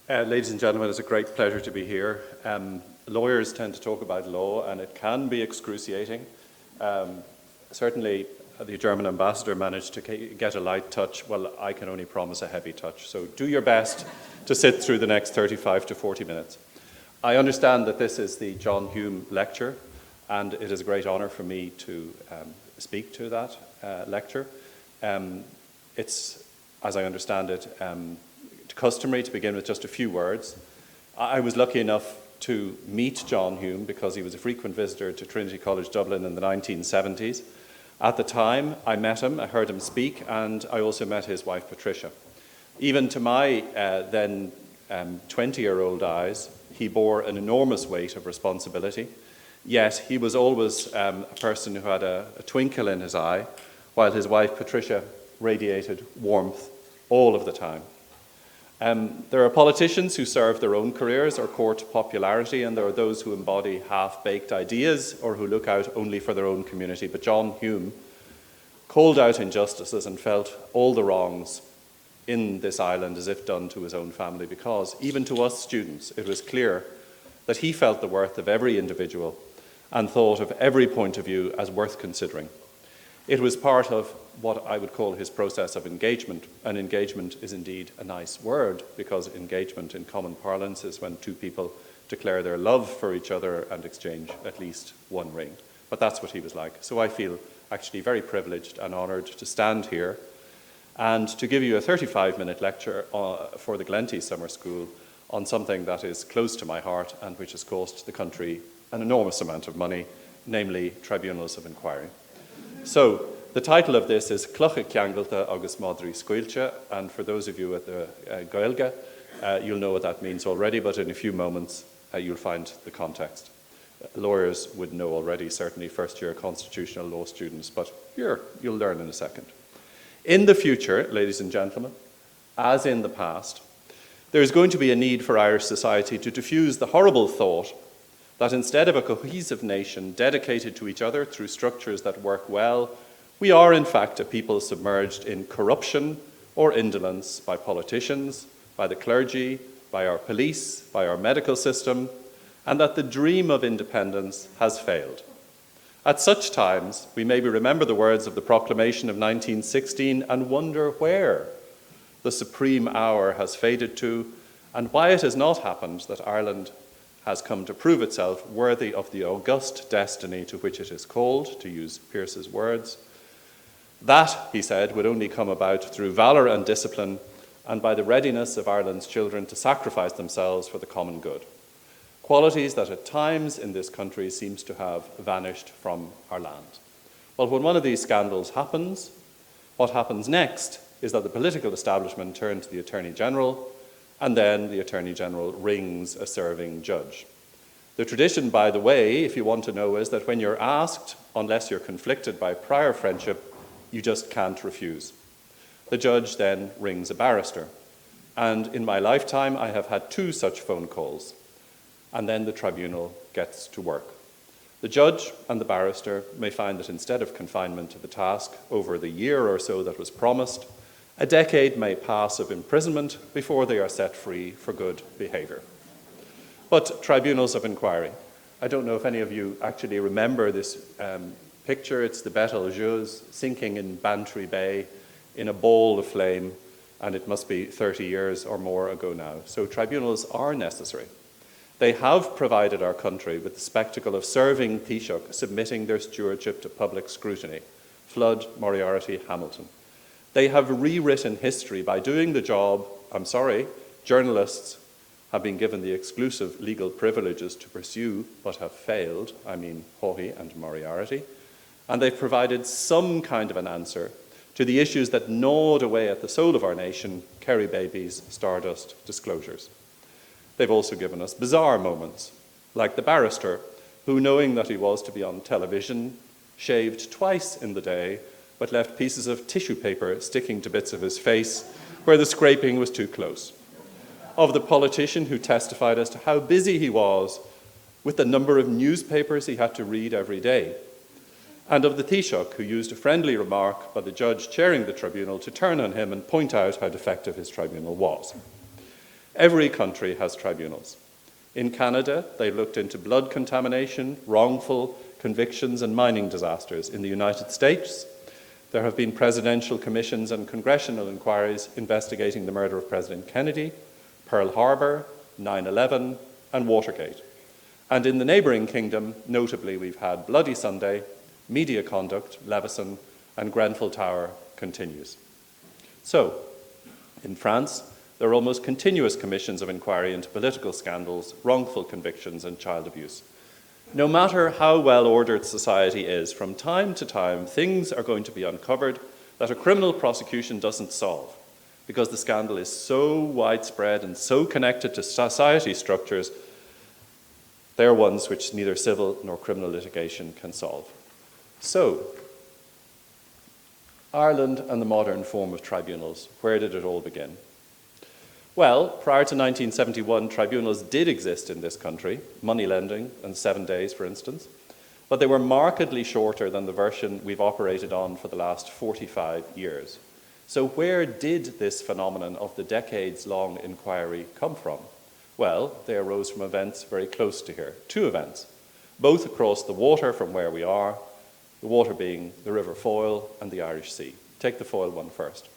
Ladies and gentlemen, it's a great pleasure to be here. Lawyers tend to talk about law, and it can be excruciating. Certainly, the German ambassador managed to get a light touch. Well, I can only promise a heavy touch. So do your best to sit through the next 35 to 40 minutes. I understand that this is the John Hume lecture, and it is a great honour for me to speak to that lecture. It's, as I understand it, customary to begin with just a few words. I was lucky enough to meet John Hume because he was a frequent visitor to Trinity College Dublin in the 1970s. At the time, I met him, I heard him speak, and I also met his wife, Patricia. Even to my then 20-year-old eyes, he bore an enormous weight of responsibility, yet he was always a person who had a twinkle in his eye, while his wife, Patricia, radiated warmth all of the time. There are politicians who serve their own careers or court popularity, and there are those who embody half-baked ideas or who look out only for their own community. But John Hume called out injustices and felt all the wrongs in this island as if done to his own family, because even to us students, it was clear that he felt the worth of every individual and thought of every point of view as worth considering. It was part of what I would call his process of engagement, and engagement is indeed a nice word, because engagement in common parlance is when two people declare their love for each other and exchange at least one ring. But that's what he was like. So I feel actually very privileged and honoured to stand here and to give you a 35-minute lecture for the Glenty Summer School on something that is close to my heart and which has cost the country an enormous amount of money, namely tribunals of inquiry. So, the title of this is Clocha Ceangailte agus Modri Scoilche, and for those of you at the Gaelge, you'll know what that means already, but in a few moments you'll find the context. Lawyers would know already, certainly first-year constitutional law students, but you'll learn in a second. In the future, ladies and gentlemen, as in the past, there is going to be a need for Irish society to diffuse the horrible thought that instead of a cohesive nation dedicated to each other through structures that work well, we are in fact a people submerged in corruption or indolence by politicians, by the clergy, by our police, by our medical system, and that the dream of independence has failed. At such times, we maybe remember the words of the proclamation of 1916 and wonder where the supreme hour has faded to, and why it has not happened that Ireland has come to prove itself worthy of the august destiny to which it is called, to use Pearse's words. That, he said, would only come about through valour and discipline and by the readiness of Ireland's children to sacrifice themselves for the common good. Qualities that at times in this country seems to have vanished from our land. Well, when one of these scandals happens, what happens next is that the political establishment turn to the Attorney General, and then the Attorney General rings a serving judge. The tradition, by the way, if you want to know, is that when you're asked, unless you're conflicted by prior friendship, you just can't refuse. The judge then rings a barrister. And in my lifetime, I have had 2 such phone calls. And then the tribunal gets to work. The judge and the barrister may find that instead of confinement to the task over the year or so that was promised, a decade may pass of imprisonment before they are set free for good behaviour. But tribunals of inquiry. I don't know if any of you actually remember this picture. It's the Betelgeuse sinking in Bantry Bay in a ball of flame, and it must be 30 years or more ago now. So tribunals are necessary. They have provided our country with the spectacle of serving Taoiseach submitting their stewardship to public scrutiny. Flood, Moriarty, Hamilton. They have rewritten history by doing the job. I'm sorry, journalists have been given the exclusive legal privileges to pursue but have failed, I mean Haughey and Moriarty, and they've provided some kind of an answer to the issues that gnawed away at the soul of our nation, Kerry babies, Stardust, disclosures. They've also given us bizarre moments, like the barrister who, knowing that he was to be on television, shaved twice in the day but left pieces of tissue paper sticking to bits of his face where the scraping was too close. Of the politician who testified as to how busy he was with the number of newspapers he had to read every day. And of the Taoiseach who used a friendly remark by the judge chairing the tribunal to turn on him and point out how defective his tribunal was. Every country has tribunals. In Canada, they looked into blood contamination, wrongful convictions, and mining disasters. In the United States, there have been presidential commissions and congressional inquiries investigating the murder of President Kennedy, Pearl Harbor, 9/11, and Watergate. And in the neighbouring kingdom, notably, we've had Bloody Sunday, media conduct, Leveson, and Grenfell Tower continues. So, in France, there are almost continuous commissions of inquiry into political scandals, wrongful convictions, and child abuse. No matter how well-ordered society is, from time to time, things are going to be uncovered that a criminal prosecution doesn't solve, because the scandal is so widespread and so connected to society structures, they're ones which neither civil nor criminal litigation can solve. So, Ireland and the modern form of tribunals, where did it all begin? Well, prior to 1971, tribunals did exist in this country, money lending and 7 days, for instance, but they were markedly shorter than the version we've operated on for the last 45 years. So where did this phenomenon of the decades-long inquiry come from? Well, they arose from events very close to here, 2 events, both across the water from where we are, the water being the River Foyle and the Irish Sea. Take the Foyle one first.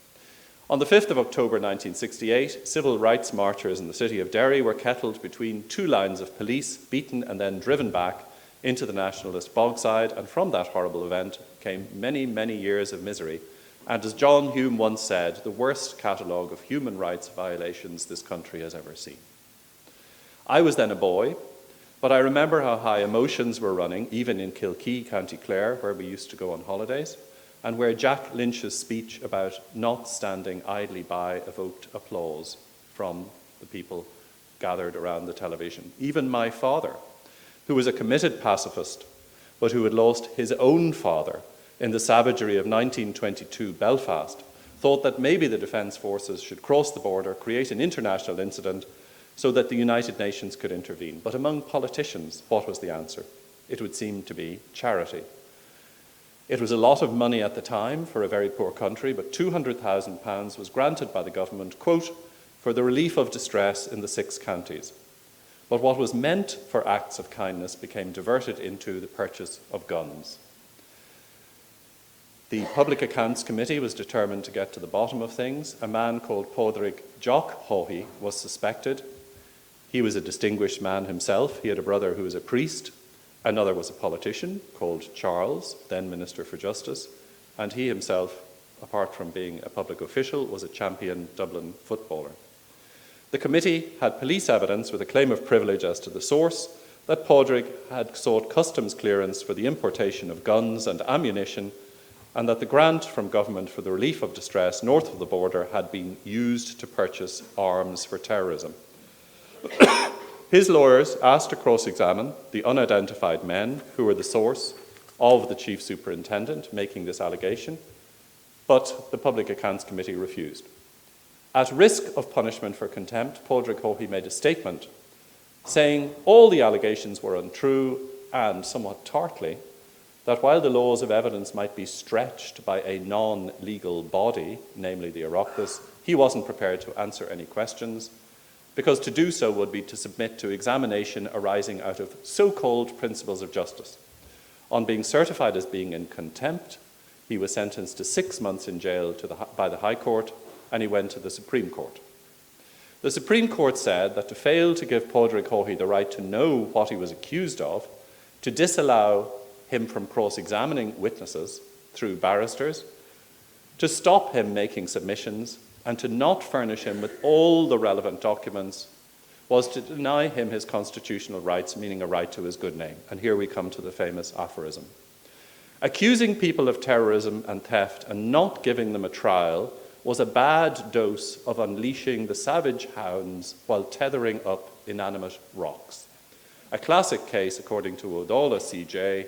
On the 5th of October 1968, civil rights marchers in the city of Derry were kettled between 2 lines of police, beaten and then driven back into the nationalist bogside, and from that horrible event came many, many years of misery, and as John Hume once said, the worst catalogue of human rights violations this country has ever seen. I was then a boy, but I remember how high emotions were running, even in Kilkee, County Clare, where we used to go on holidays, and where Jack Lynch's speech about not standing idly by evoked applause from the people gathered around the television. Even my father, who was a committed pacifist, but who had lost his own father in the savagery of 1922 Belfast, thought that maybe the Defence Forces should cross the border, create an international incident, so that the United Nations could intervene. But among politicians, what was the answer? It would seem to be charity. It was a lot of money at the time for a very poor country, but £200,000 was granted by the government, quote, for the relief of distress in the 6 counties. But what was meant for acts of kindness became diverted into the purchase of guns. The Public Accounts Committee was determined to get to the bottom of things. A man called Pádraig Jock Haughey was suspected. He was a distinguished man himself. He had a brother who was a priest. Another was a politician called Charles, then Minister for Justice, and he himself, apart from being a public official, was a champion Dublin footballer. The committee had police evidence with a claim of privilege as to the source that Pádraig had sought customs clearance for the importation of guns and ammunition, and that the grant from government for the relief of distress north of the border had been used to purchase arms for terrorism. His lawyers asked to cross-examine the unidentified men who were the source of the chief superintendent making this allegation, but the Public Accounts Committee refused. At risk of punishment for contempt, Pádraig Haughey made a statement saying all the allegations were untrue and, somewhat tartly, that while the laws of evidence might be stretched by a non-legal body, namely the Oireachtas, he wasn't prepared to answer any questions, because to do so would be to submit to examination arising out of so-called principles of justice. On being certified as being in contempt, he was sentenced to 6 months in jail by the High Court, and he went to the Supreme Court. The Supreme Court said that to fail to give Pádraig Haughey the right to know what he was accused of, to disallow him from cross-examining witnesses through barristers, to stop him making submissions, and to not furnish him with all the relevant documents was to deny him his constitutional rights, meaning a right to his good name. And here we come to the famous aphorism. Accusing people of terrorism and theft and not giving them a trial was a bad dose of unleashing the savage hounds while tethering up inanimate rocks. A classic case, according to O'Donnell CJ,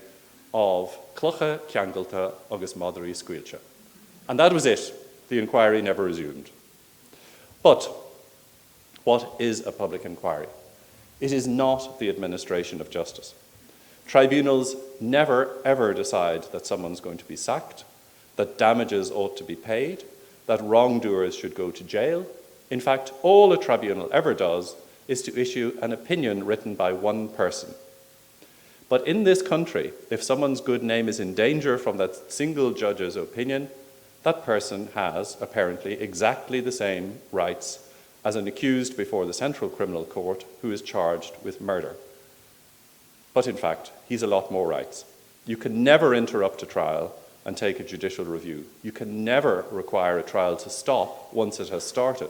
of clucha ceangalta agus moderi squilcha. And that was it. The inquiry never resumed. But what is a public inquiry? It is not the administration of justice. Tribunals never, ever decide that someone's going to be sacked, that damages ought to be paid, that wrongdoers should go to jail. In fact, all a tribunal ever does is to issue an opinion written by one person. But in this country, if someone's good name is in danger from that single judge's opinion, that person has, apparently, exactly the same rights as an accused before the Central Criminal Court who is charged with murder. But in fact, he's a lot more rights. You can never interrupt a trial and take a judicial review. You can never require a trial to stop once it has started.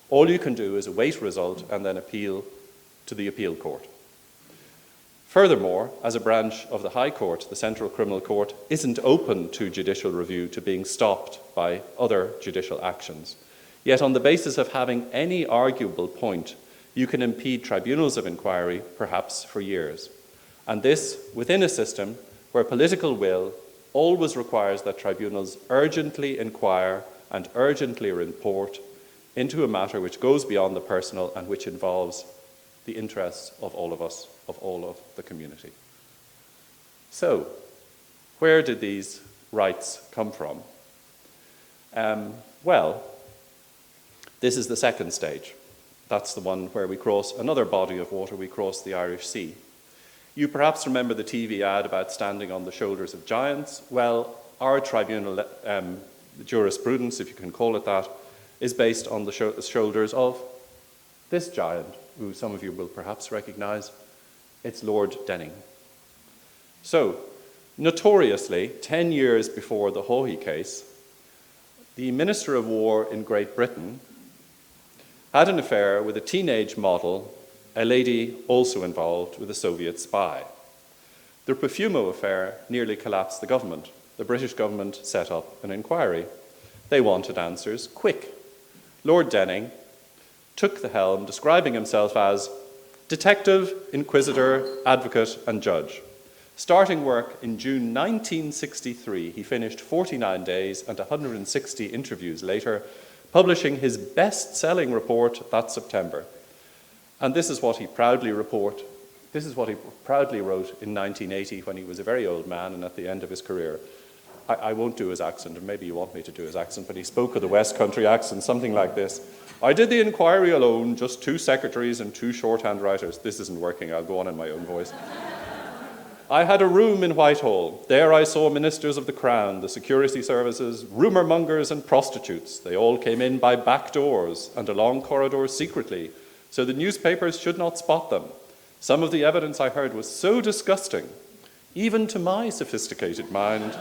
All you can do is await result and then appeal to the appeal court. Furthermore, as a branch of the High Court, the Central Criminal Court isn't open to judicial review, to being stopped by other judicial actions. Yet on the basis of having any arguable point, you can impede tribunals of inquiry, perhaps for years. And this within a system where political will always requires that tribunals urgently inquire and urgently report into a matter which goes beyond the personal and which involves the interests of all of us, of all of the community. So, where did these rights come from? Well, this is the second stage. That's the one where we cross another body of water, we cross the Irish Sea. You perhaps remember the TV ad about standing on the shoulders of giants. Well, our tribunal jurisprudence, if you can call it that, is based on the shoulders of this giant, who some of you will perhaps recognise. It's Lord Denning. So, notoriously, 10 years before the Haughey case, the Minister of War in Great Britain had an affair with a teenage model, a lady also involved with a Soviet spy. The Profumo affair nearly collapsed the government. The British government set up an inquiry. They wanted answers quick. Lord Denning took the helm, describing himself as detective, inquisitor, advocate, and judge. Starting work in June 1963, he finished 49 days and 160 interviews later, publishing his best-selling report that September. And this is what he proudly wrote in 1980 when he was a very old man and at the end of his career. I won't do his accent, and maybe you want me to do his accent, but he spoke of the West Country accent, something like this. I did the inquiry alone, just 2 secretaries and 2 shorthand writers. This isn't working, I'll go on in my own voice. I had a room in Whitehall. There I saw ministers of the Crown, the security services, rumour mongers and prostitutes. They all came in by back doors and along corridors secretly, so the newspapers should not spot them. Some of the evidence I heard was so disgusting, even to my sophisticated mind,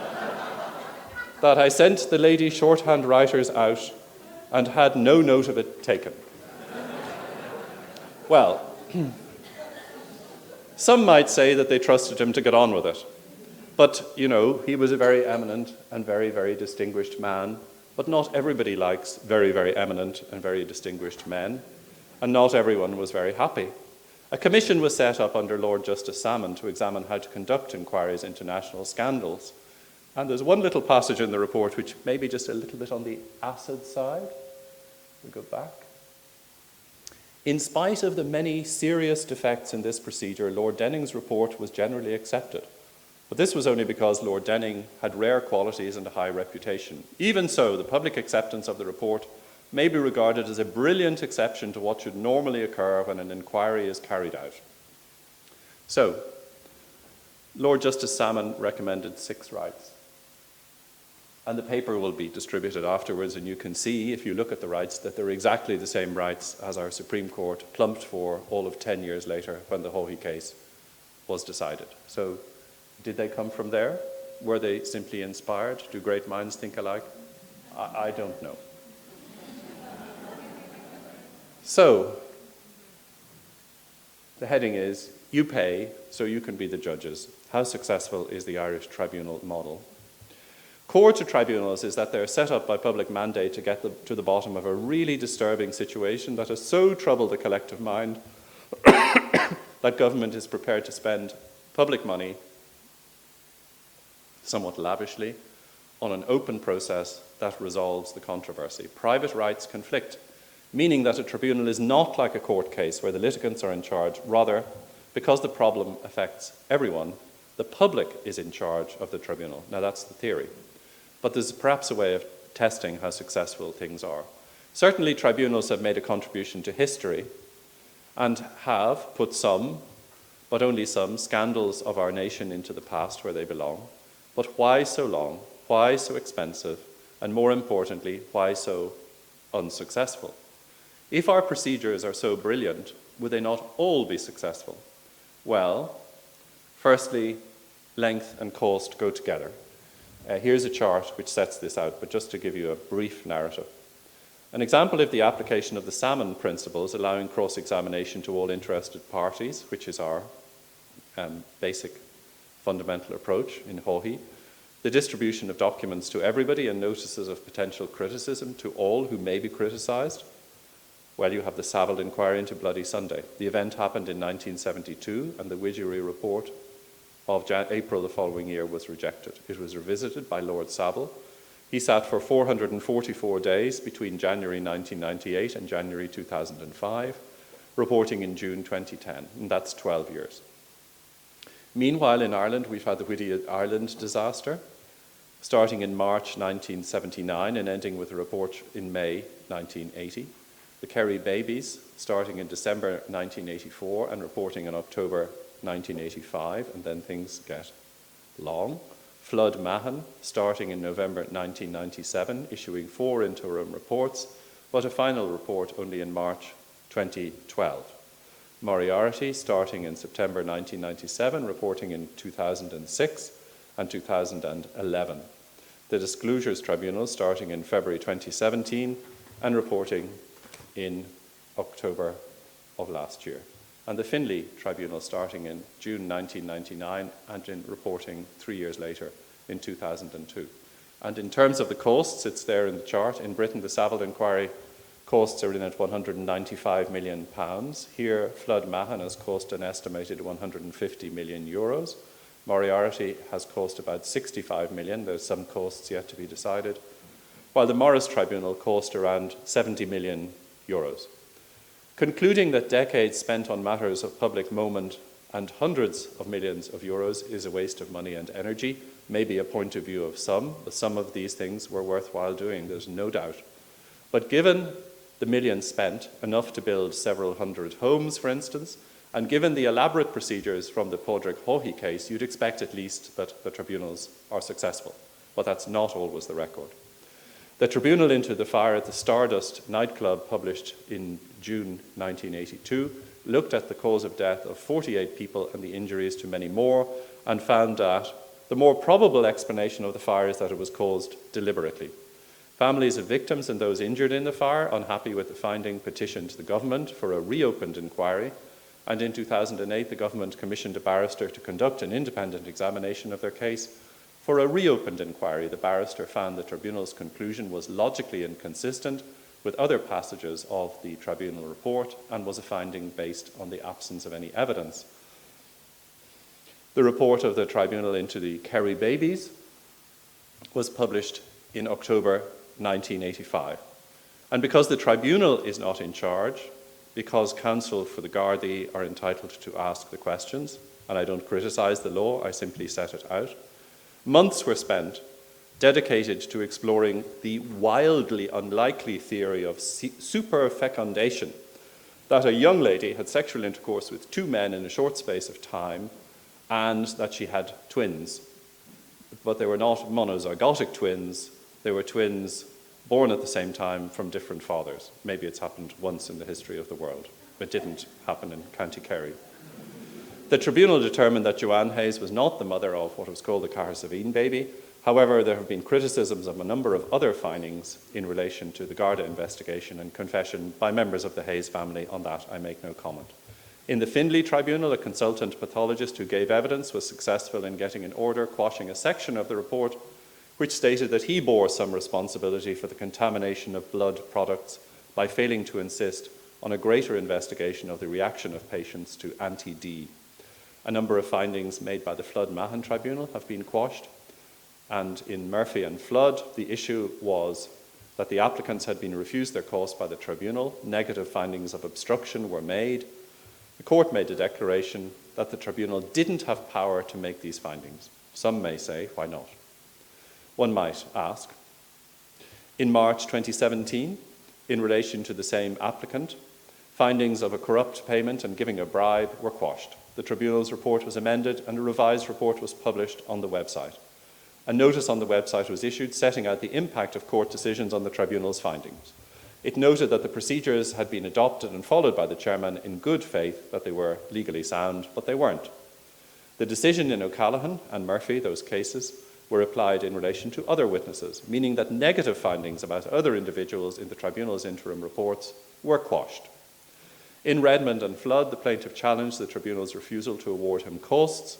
that I sent the lady shorthand writers out and had no note of it taken. Well, some might say that they trusted him to get on with it. But, you know, he was a very eminent and very, very distinguished man. But not everybody likes very, very eminent and very distinguished men. And not everyone was very happy. A commission was set up under Lord Justice Salmon to examine how to conduct inquiries into national scandals. And there's one little passage in the report which may be just a little bit on the acid side. We go back. In spite of the many serious defects in this procedure, Lord Denning's report was generally accepted. But this was only because Lord Denning had rare qualities and a high reputation. Even so, the public acceptance of the report may be regarded as a brilliant exception to what should normally occur when an inquiry is carried out. So, Lord Justice Salmon recommended 6 rights. And the paper will be distributed afterwards, and you can see, if you look at the rights, that they're exactly the same rights as our Supreme Court plumped for all of 10 years later when the Haughey case was decided. So, did they come from there? Were they simply inspired? Do great minds think alike? I don't know. So, the heading is, you pay so you can be the judges. How successful is the Irish tribunal model? Core to tribunals is that they're set up by public mandate to get to the bottom of a really disturbing situation that has so troubled the collective mind that government is prepared to spend public money somewhat lavishly on an open process that resolves the controversy. Private rights conflict, meaning that a tribunal is not like a court case where the litigants are in charge. Rather, because the problem affects everyone, the public is in charge of the tribunal. Now, that's the theory. But there's perhaps a way of testing how successful things are. Certainly, tribunals have made a contribution to history and have put some, but only some, scandals of our nation into the past where they belong. But why so long? Why so expensive? And more importantly, why so unsuccessful? If our procedures are so brilliant, would they not all be successful? Well, firstly, length and cost go together. Here's a chart which sets this out, but just to give you a brief narrative. An example of the application of the Salmon principles, allowing cross-examination to all interested parties, which is our basic fundamental approach in Haughey, the distribution of documents to everybody and notices of potential criticism to all who may be criticised. Well, you have the Saville inquiry into Bloody Sunday. The event happened in 1972, and the Widgery report of April the following year was rejected. It was revisited by Lord Saville. He sat for 444 days between January 1998 and January 2005, reporting in June 2010, and that's 12 years. Meanwhile, in Ireland, we've had the Whitty Ireland disaster, starting in March 1979 and ending with a report in May 1980. The Kerry babies, starting in December 1984 and reporting in October 1985, and then things get long. Flood Mahon, starting in November 1997, issuing 4 interim reports, but a final report only in March 2012. Moriarty, starting in September 1997, reporting in 2006 and 2011. The Disclosures Tribunal, starting in February 2017 and reporting in October of last year. And the Finlay Tribunal, starting in June 1999 and in reporting 3 years later in 2002. And in terms of the costs, it's there in the chart. In Britain, the Saville inquiry costs are in at £195 million. Here, Flood Mahon has cost an estimated €150 million. Moriarty has cost about £65 million. There's some costs yet to be decided. While the Morris Tribunal cost around €70 million. Concluding that decades spent on matters of public moment and hundreds of millions of euros is a waste of money and energy may be a point of view of some, but some of these things were worthwhile doing, there's no doubt. But given the millions spent, enough to build several hundred homes, for instance, and given the elaborate procedures from the Padraig Haughey case, you'd expect at least that the tribunals are successful. But that's not always the record. The tribunal into the fire at the Stardust nightclub, published in June 1982, looked at the cause of death of 48 people and the injuries to many more, and found that the more probable explanation of the fire is that it was caused deliberately. Families of victims and those injured in the fire, unhappy with the finding, petitioned the government for a reopened inquiry, and in 2008 the government commissioned a barrister to conduct an independent examination of their case. For a reopened inquiry, the barrister found the tribunal's conclusion was logically inconsistent with other passages of the tribunal report and was a finding based on the absence of any evidence. The report of the tribunal into the Kerry babies was published in October 1985. And because the tribunal is not in charge, because counsel for the Gardaí are entitled to ask the questions, and I don't criticise the law, I simply set it out, months were spent dedicated to exploring the wildly unlikely theory of superfecundation, that a young lady had sexual intercourse with 2 men in a short space of time, and that she had twins. But they were not monozygotic twins, they were twins born at the same time from different fathers. Maybe it's happened once in the history of the world. It didn't happen in County Kerry. The tribunal determined that Joanne Hayes was not the mother of what was called the Cahersiveen baby. However, there have been criticisms of a number of other findings in relation to the Garda investigation and confession by members of the Hayes family. On that, I make no comment. In the Findlay Tribunal, a consultant pathologist who gave evidence was successful in getting an order quashing a section of the report which stated that he bore some responsibility for the contamination of blood products by failing to insist on a greater investigation of the reaction of patients to anti-D. A number of findings made by the Flood Mahon Tribunal have been quashed, and in Murphy and Flood, the issue was that the applicants had been refused their cause by the tribunal. Negative findings of obstruction were made. The court made a declaration that the tribunal didn't have power to make these findings. Some may say, why not? One might ask. In March 2017, In relation to the same applicant, findings of a corrupt payment and giving a bribe were quashed. The tribunal's report was amended and a revised report was published on the website. A notice on the website was issued setting out the impact of court decisions on the tribunal's findings. It noted that the procedures had been adopted and followed by the chairman in good faith, that they were legally sound, but they weren't. The decision in O'Callaghan and Murphy, those cases, were applied in relation to other witnesses, meaning that negative findings about other individuals in the tribunal's interim reports were quashed. In Redmond and Flood, the plaintiff challenged the tribunal's refusal to award him costs.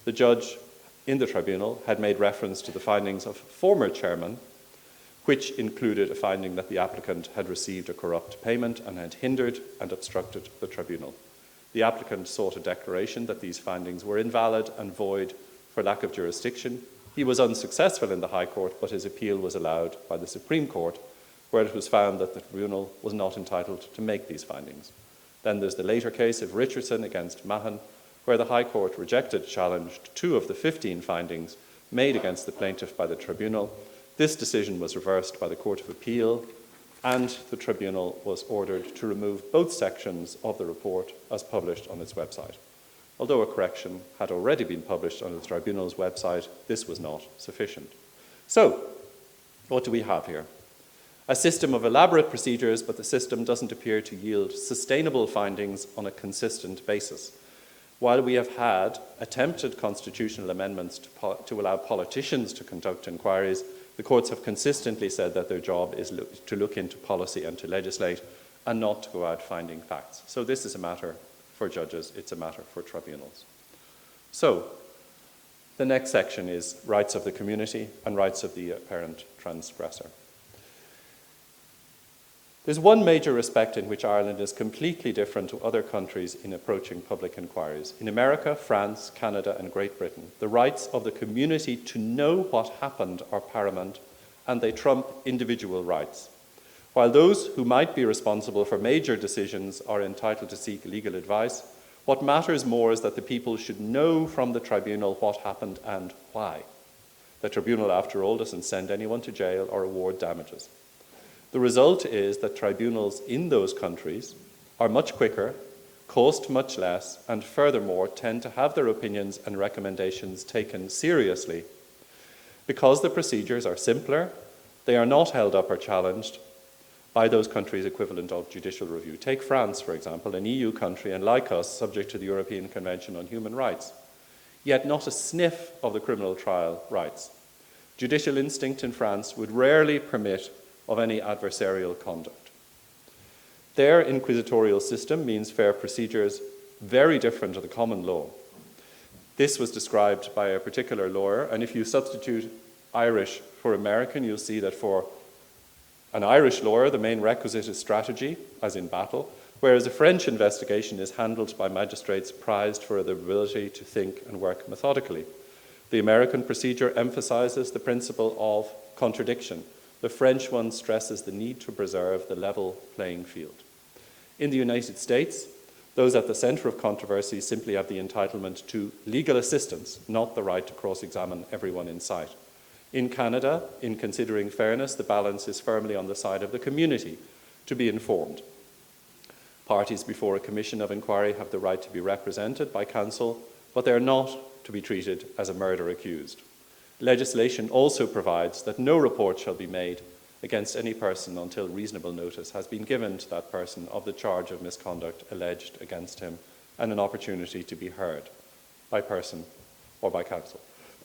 The judge in the tribunal had made reference to the findings of former chairman, which included a finding that the applicant had received a corrupt payment and had hindered and obstructed the tribunal. The applicant sought a declaration that these findings were invalid and void for lack of jurisdiction. He was unsuccessful in the High Court, but his appeal was allowed by the Supreme Court, where it was found that the tribunal was not entitled to make these findings. Then there's the later case of Richardson against Mahon, where the High Court rejected challenged 2 of the 15 findings made against the plaintiff by the tribunal. This decision was reversed by the Court of Appeal, and the tribunal was ordered to remove both sections of the report as published on its website. Although a correction had already been published on the tribunal's website, this was not sufficient. So, what do we have here? A system of elaborate procedures, but the system doesn't appear to yield sustainable findings on a consistent basis. While we have had attempted constitutional amendments to allow politicians to conduct inquiries, the courts have consistently said that their job is to look into policy and to legislate and not to go out finding facts. So this is a matter for judges, it's a matter for tribunals. So, the next section is rights of the community and rights of the apparent transgressor. There's one major respect in which Ireland is completely different to other countries in approaching public inquiries. In America, France, Canada, and Great Britain, the rights of the community to know what happened are paramount, and they trump individual rights. While those who might be responsible for major decisions are entitled to seek legal advice, what matters more is that the people should know from the tribunal what happened and why. The tribunal, after all, doesn't send anyone to jail or award damages. The result is that tribunals in those countries are much quicker, cost much less, and furthermore tend to have their opinions and recommendations taken seriously. Because the procedures are simpler, they are not held up or challenged by those countries' equivalent of judicial review. Take France, for example, an EU country, and like us, subject to the European Convention on Human Rights. Yet not a sniff of the criminal trial rights. Judicial instinct in France would rarely permit of any adversarial conduct. Their inquisitorial system means fair procedures very different to the common law. This was described by a particular lawyer, and if you substitute Irish for American, you'll see that for an Irish lawyer, the main requisite is strategy, as in battle, whereas a French investigation is handled by magistrates prized for their ability to think and work methodically. The American procedure emphasizes the principle of contradiction. The French one stresses the need to preserve the level playing field. In the United States, those at the center of controversy simply have the entitlement to legal assistance, not the right to cross-examine everyone in sight. In Canada, in considering fairness, the balance is firmly on the side of the community to be informed. Parties before a commission of inquiry have the right to be represented by counsel, but they are not to be treated as a murder accused. Legislation also provides that no report shall be made against any person until reasonable notice has been given to that person of the charge of misconduct alleged against him and an opportunity to be heard by person or by counsel.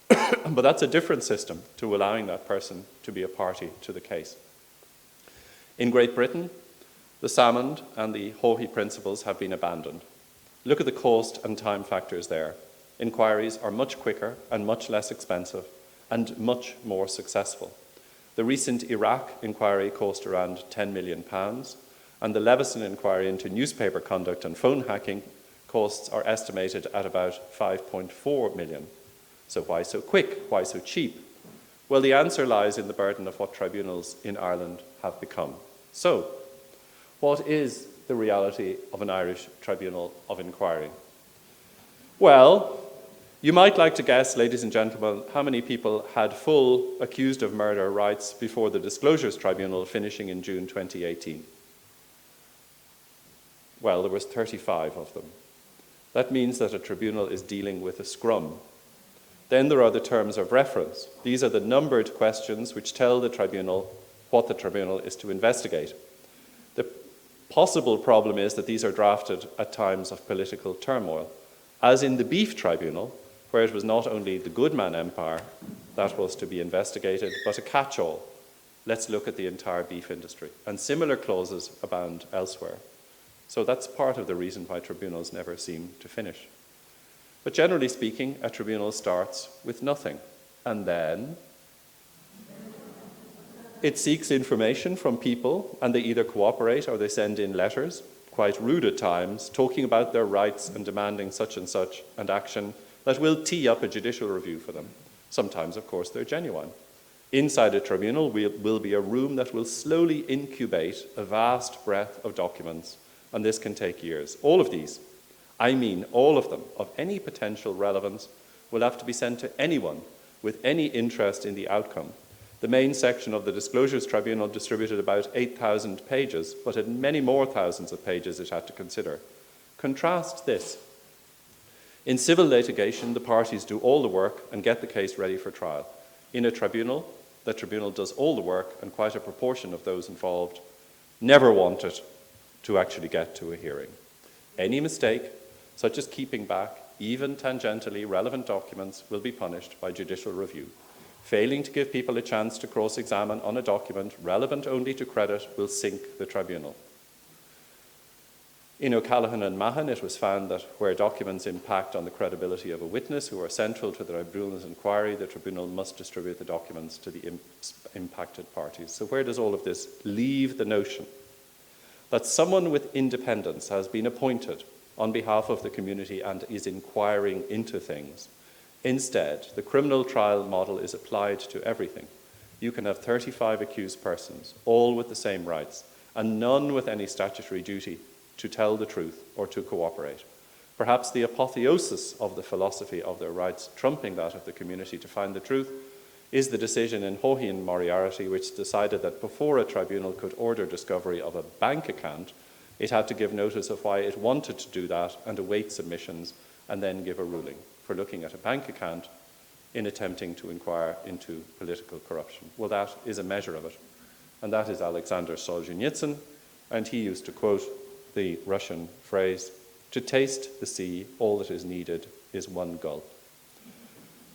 But that's a different system to allowing that person to be a party to the case. In Great Britain, the Salmond and the Haughey principles have been abandoned. Look at the cost and time factors there. Inquiries are much quicker and much less expensive and much more successful. The recent Iraq inquiry cost around £10 million, and the Leveson inquiry into newspaper conduct and phone hacking costs are estimated at about £5.4 million. So why so quick? Why so cheap? Well, the answer lies in the burden of what tribunals in Ireland have become. So, what is the reality of an Irish tribunal of inquiry? Well, You might like to guess, ladies and gentlemen, how many people had full accused of murder rights before the Disclosures Tribunal finishing in June 2018. Well, there was 35 of them. That means that a tribunal is dealing with a scrum. Then there are the terms of reference. These are the numbered questions which tell the tribunal what the tribunal is to investigate. The possible problem is that these are drafted at times of political turmoil, as in the Beef Tribunal, where it was not only the Goodman Empire that was to be investigated, but a catch-all. Let's look at the entire beef industry. And similar clauses abound elsewhere. So that's part of the reason why tribunals never seem to finish. But generally speaking, a tribunal starts with nothing. And then it seeks information from people, and they either cooperate or they send in letters, quite rude at times, talking about their rights and demanding such and action that will tee up a judicial review for them. Sometimes, of course, they're genuine. Inside a tribunal will be a room that will slowly incubate a vast breadth of documents, and this can take years. All of these, I mean all of them, of any potential relevance, will have to be sent to anyone with any interest in the outcome. The main section of the Disclosures Tribunal distributed about 8,000 pages, but had many more thousands of pages it had to consider. Contrast this. In civil litigation, the parties do all the work and get the case ready for trial. In a tribunal, the tribunal does all the work, and quite a proportion of those involved never wanted to actually get to a hearing. Any mistake, such as keeping back, even tangentially relevant documents, will be punished by judicial review. Failing to give people a chance to cross-examine on a document relevant only to credit will sink the tribunal. In O'Callaghan and Mahon, it was found that where documents impact on the credibility of a witness who are central to the tribunal's inquiry, the tribunal must distribute the documents to the impacted parties. So where does all of this leave the notion that someone with independence has been appointed on behalf of the community and is inquiring into things? Instead, the criminal trial model is applied to everything. You can have 35 accused persons, all with the same rights, and none with any statutory duty to tell the truth or to cooperate. Perhaps the apotheosis of the philosophy of their rights trumping that of the community to find the truth is the decision in Haughey and Moriarty, which decided that before a tribunal could order discovery of a bank account, it had to give notice of why it wanted to do that and await submissions and then give a ruling for looking at a bank account in attempting to inquire into political corruption. Well, that is a measure of it. And that is Alexander Solzhenitsyn, and he used to quote the Russian phrase, "To taste the sea, all that is needed is one gulp."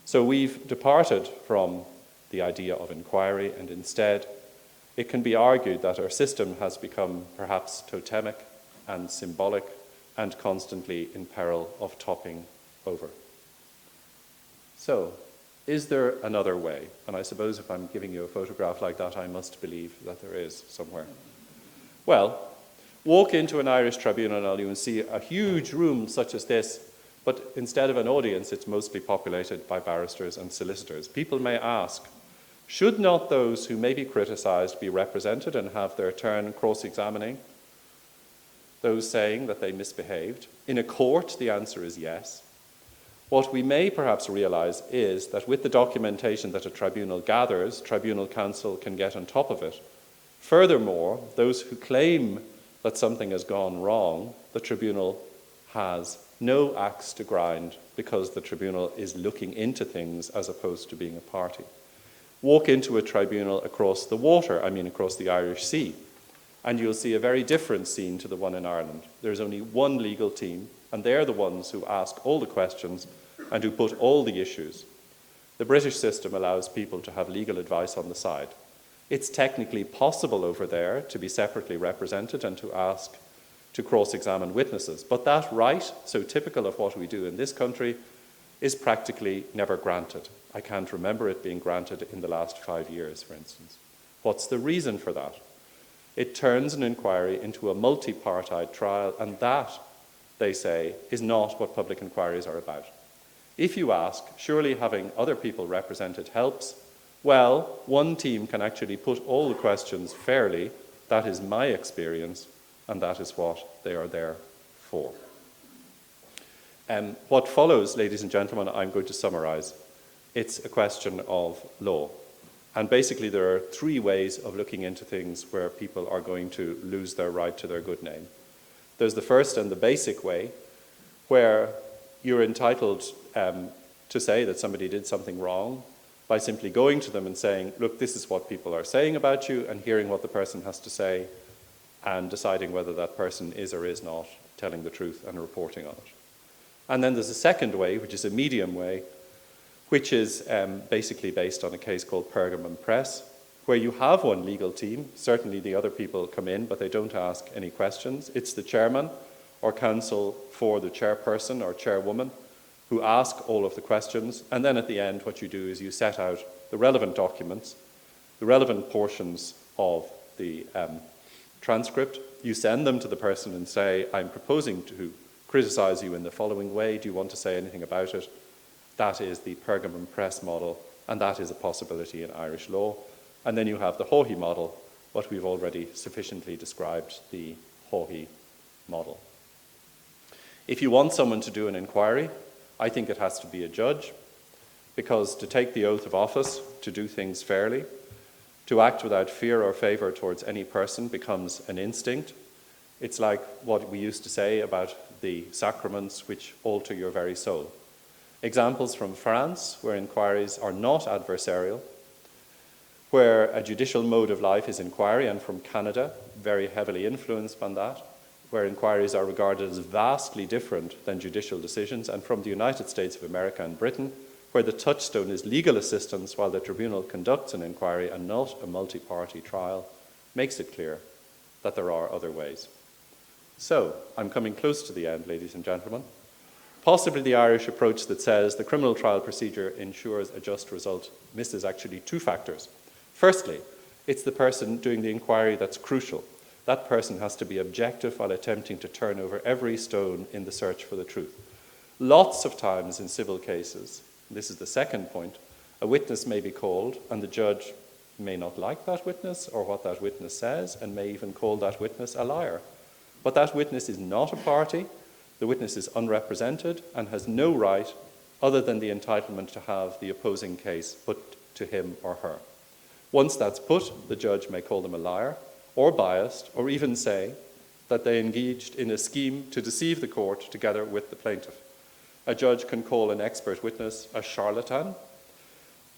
So we've departed from the idea of inquiry, and instead it can be argued that our system has become perhaps totemic and symbolic and constantly in peril of topping over. So, is there another way? And I suppose if I'm giving you a photograph like that, I must believe that there is somewhere. Well, walk into an Irish tribunal, you will see a huge room such as this, but instead of an audience, it's mostly populated by barristers and solicitors. People may ask, should not those who may be criticised be represented and have their turn cross-examining those saying that they misbehaved? In a court, the answer is yes. What we may perhaps realise is that with the documentation that a tribunal gathers, tribunal counsel can get on top of it. Furthermore, those who claim that something has gone wrong, the tribunal has no axe to grind because the tribunal is looking into things as opposed to being a party. Walk into a tribunal across the water, across the Irish Sea, and you'll see a very different scene to the one in Ireland. There's only one legal team, and they're the ones who ask all the questions and who put all the issues. The British system allows people to have legal advice on the side. It's technically possible over there to be separately represented and to ask to cross-examine witnesses, but that right, so typical of what we do in this country, is practically never granted. I can't remember it being granted in the last 5 years, for instance. What's the reason for that? It turns an inquiry into a multi-partite trial, and that, they say, is not what public inquiries are about. If you ask, surely having other people represented helps? Well, one team can actually put all the questions fairly. That is my experience, and that is what they are there for. What follows, ladies and gentlemen, I'm going to summarize. It's a question of law. And basically there are three ways of looking into things where people are going to lose their right to their good name. There's the first and the basic way, where you're entitled to say that somebody did something wrong by simply going to them and saying, look, this is what people are saying about you, and hearing what the person has to say and deciding whether that person is or is not telling the truth and reporting on it. And then there's a second way, which is a medium way, which is basically based on a case called Pergamum Press, where you have one legal team. Certainly the other people come in, but they don't ask any questions. It's the chairman or counsel for the chairperson or chairwoman who ask all of the questions. And then at the end, what you do is you set out the relevant documents, the relevant portions of the transcript. You send them to the person and say, I'm proposing to criticize you in the following way. Do you want to say anything about it? That is the Pergamum Press model, and that is a possibility in Irish law. And then you have the Haughey model, what we've already sufficiently described, the Haughey model. If you want someone to do an inquiry, I think it has to be a judge, because to take the oath of office, to do things fairly, to act without fear or favour towards any person becomes an instinct. It's like what we used to say about the sacraments which alter your very soul. Examples from France, where inquiries are not adversarial, where a judicial mode of life is inquiry, and from Canada, very heavily influenced by that, where inquiries are regarded as vastly different than judicial decisions, and from the United States of America and Britain, where the touchstone is legal assistance while the tribunal conducts an inquiry and not a multi-party trial, makes it clear that there are other ways. So, I'm coming close to the end, ladies and gentlemen. Possibly the Irish approach that says the criminal trial procedure ensures a just result misses actually two factors. Firstly, it's the person doing the inquiry that's crucial. That person has to be objective while attempting to turn over every stone in the search for the truth. Lots of times in civil cases, this is the second point, a witness may be called and the judge may not like that witness or what that witness says and may even call that witness a liar. But that witness is not a party, the witness is unrepresented and has no right other than the entitlement to have the opposing case put to him or her. Once that's put, the judge may call them a liar or biased or even say that they engaged in a scheme to deceive the court together with the plaintiff. A judge can call an expert witness a charlatan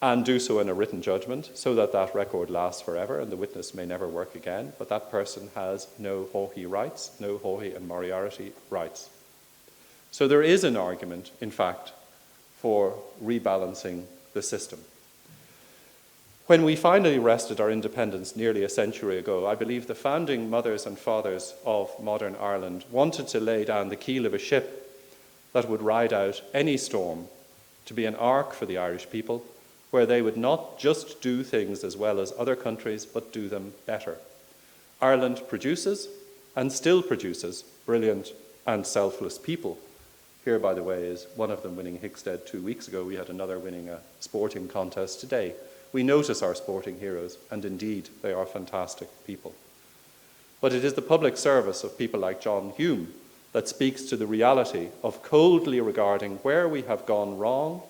and do so in a written judgment so that that record lasts forever and the witness may never work again, but that person has no Haughey rights, no Haughey and Moriarty rights. So there is an argument, in fact, for rebalancing the system. When we finally wrested our independence nearly a century ago, I believe the founding mothers and fathers of modern Ireland wanted to lay down the keel of a ship that would ride out any storm, to be an ark for the Irish people, where they would not just do things as well as other countries, but do them better. Ireland produces, and still produces, brilliant and selfless people. Here, by the way, is one of them winning Hickstead 2 weeks ago. We had another winning a sporting contest today. We notice our sporting heroes, and indeed, they are fantastic people. But it is the public service of people like John Hume that speaks to the reality of coldly regarding where we have gone wrong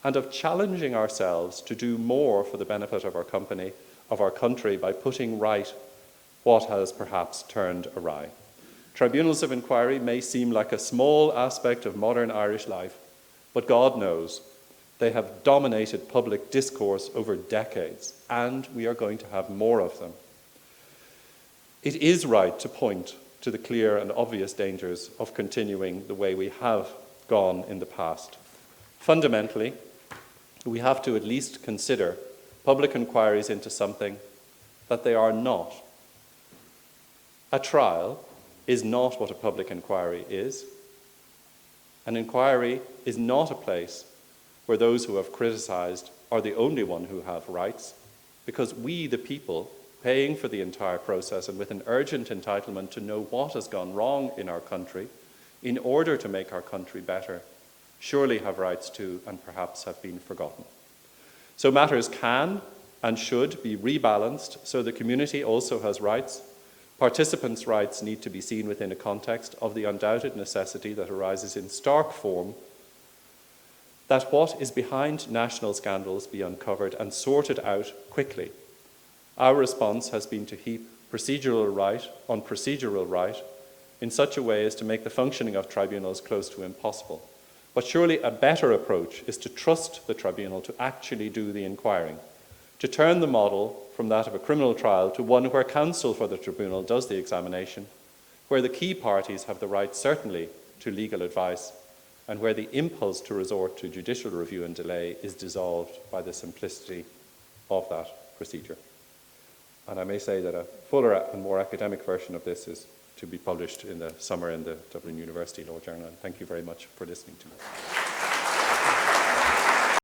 and of challenging ourselves to do more for the benefit of our country by putting right what has perhaps turned awry. Tribunals of inquiry may seem like a small aspect of modern Irish life, but God knows they have dominated public discourse over decades, and we are going to have more of them. It is right to point to the clear and obvious dangers of continuing the way we have gone in the past. Fundamentally, we have to at least consider public inquiries into something that they are not. A trial is not what a public inquiry is. An inquiry is not a place where those who have criticized are the only one who have rights, because we, the people, paying for the entire process and with an urgent entitlement to know what has gone wrong in our country in order to make our country better, surely have rights too and perhaps have been forgotten. So matters can and should be rebalanced so the community also has rights, Participants' rights need to be seen within a context of the undoubted necessity that arises in stark form that what is behind national scandals be uncovered and sorted out quickly. Our response has been to heap procedural right on procedural right in such a way as to make the functioning of tribunals close to impossible. But surely a better approach is to trust the tribunal to actually do the inquiring, to turn the model from that of a criminal trial to one where counsel for the tribunal does the examination, where the key parties have the right, certainly, to legal advice, and where the impulse to resort to judicial review and delay is dissolved by the simplicity of that procedure. And I may say that a fuller and more academic version of this is to be published in the summer in the Dublin University Law Journal. And thank you very much for listening to me.